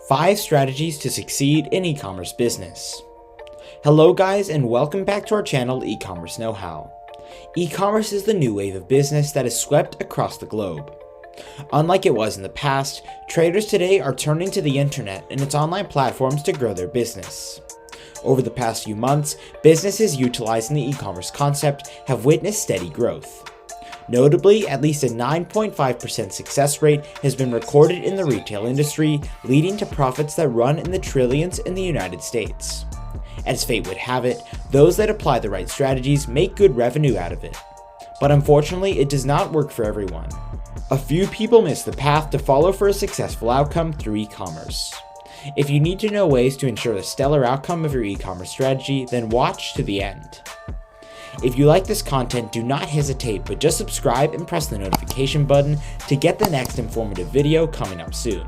5 strategies to succeed in e-commerce business. Hello guys, and welcome back to our channel eCommerce Know-How. E-commerce is the new wave of business that has swept across the globe. Unlike it was in the past, traders today are turning to the internet and its online platforms to grow their business. Over the past few months, businesses utilizing the e-commerce concept have witnessed steady growth. Notably, at least a 9.5% success rate has been recorded in the retail industry, leading to profits that run in the trillions in the United States. As fate would have it, those that apply the right strategies make good revenue out of it. But unfortunately, it does not work for everyone. A few people miss the path to follow for a successful outcome through e-commerce. If you need to know ways to ensure the stellar outcome of your e-commerce strategy, then watch to the end. If you like this content, do not hesitate, but just subscribe and press the notification button to get the next informative video coming up soon.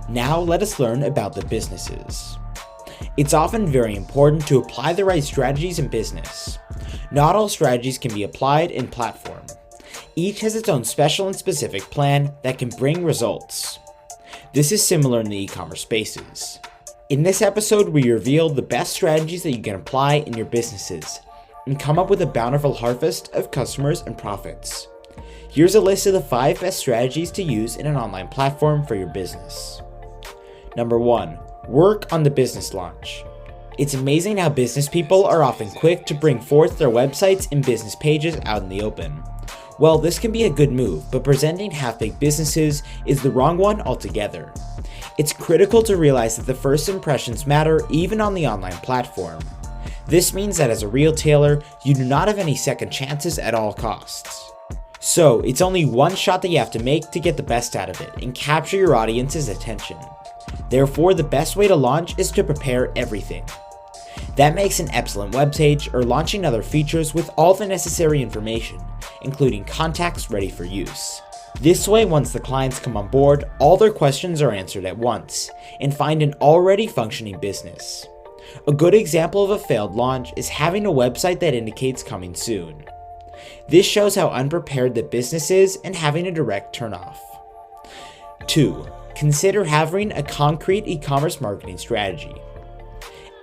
Now let us learn about the businesses. It's often very important to apply the right strategies in business. Not all strategies can be applied in platform. Each has its own special and specific plan that can bring results. This is similar in the e-commerce spaces. In this episode, we reveal the best strategies that you can apply in your businesses and come up with a bountiful harvest of customers and profits. Here's a list of the 5 best strategies to use in an online platform for your business. Number 1. Work on the business launch. It's amazing how business people are often quick to bring forth their websites and business pages out in the open. Well, this can be a good move, but presenting half-baked businesses is the wrong one altogether. It's critical to realize that the first impressions matter even on the online platform. This means that as a retailer, you do not have any second chances at all costs. So, it's only one shot that you have to make to get the best out of it and capture your audience's attention. Therefore, the best way to launch is to prepare everything. That makes an excellent webpage or launching other features with all the necessary information, including contacts ready for use. This way, once the clients come on board, all their questions are answered at once and find an already functioning business. A good example of a failed launch is having a website that indicates coming soon. This shows how unprepared the business is and having a direct turnoff. 2. Consider having a concrete e-commerce marketing strategy.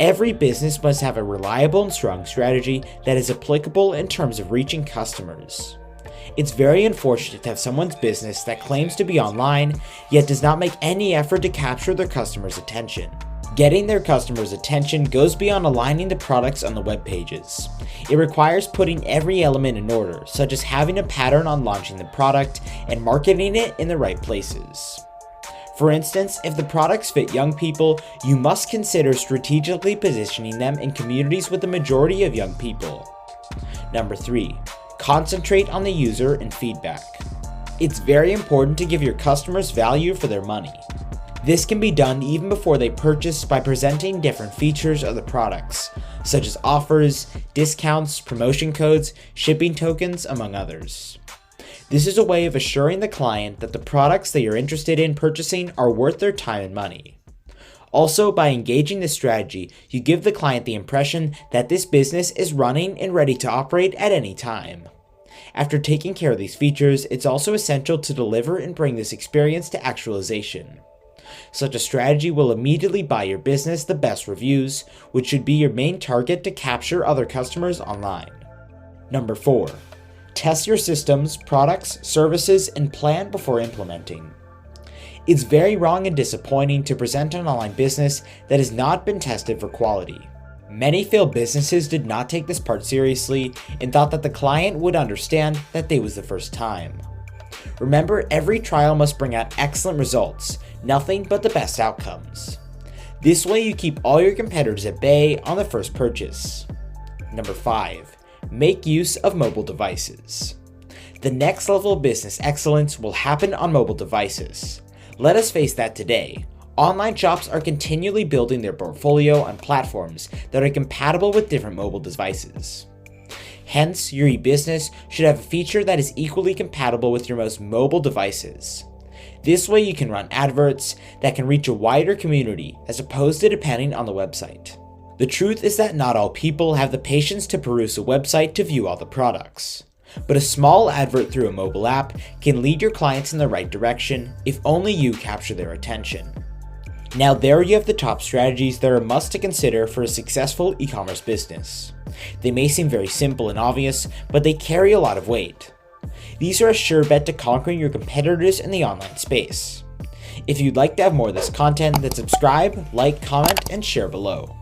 Every business must have a reliable and strong strategy that is applicable in terms of reaching customers. It's very unfortunate to have someone's business that claims to be online, yet does not make any effort to capture their customers' attention. Getting their customers' attention goes beyond aligning the products on the web pages. It requires putting every element in order, such as having a pattern on launching the product and marketing it in the right places. For instance, if the products fit young people, you must consider strategically positioning them in communities with the majority of young people. Number 3. Concentrate on the user and feedback. It's very important to give your customers value for their money. This can be done even before they purchase by presenting different features of the products, such as offers, discounts, promotion codes, shipping tokens, among others. This is a way of assuring the client that the products they are interested in purchasing are worth their time and money. Also, by engaging this strategy, you give the client the impression that this business is running and ready to operate at any time. After taking care of these features, it's also essential to deliver and bring this experience to actualization. Such a strategy will immediately buy your business the best reviews, which should be your main target to capture other customers online. Number 4. Test your systems, products, services, and plan before implementing. It's very wrong and disappointing to present an online business that has not been tested for quality. Many failed businesses did not take this part seriously and thought that the client would understand that they was the first time. Remember, every trial must bring out excellent results, nothing but the best outcomes. This way you keep all your competitors at bay on the first purchase. Number 5. Make use of mobile devices. The next level of business excellence will happen on mobile devices. Let us face that today. Online shops are continually building their portfolio on platforms that are compatible with different mobile devices. Hence, your e-business should have a feature that is equally compatible with your most mobile devices. This way you can run adverts that can reach a wider community as opposed to depending on the website. The truth is that not all people have the patience to peruse a website to view all the products. But a small advert through a mobile app can lead your clients in the right direction if only you capture their attention. Now there you have the top strategies that are a must to consider for a successful e-commerce business. They may seem very simple and obvious, but they carry a lot of weight. These are a sure bet to conquering your competitors in the online space. If you'd like to have more of this content, then subscribe, like, comment, and share below.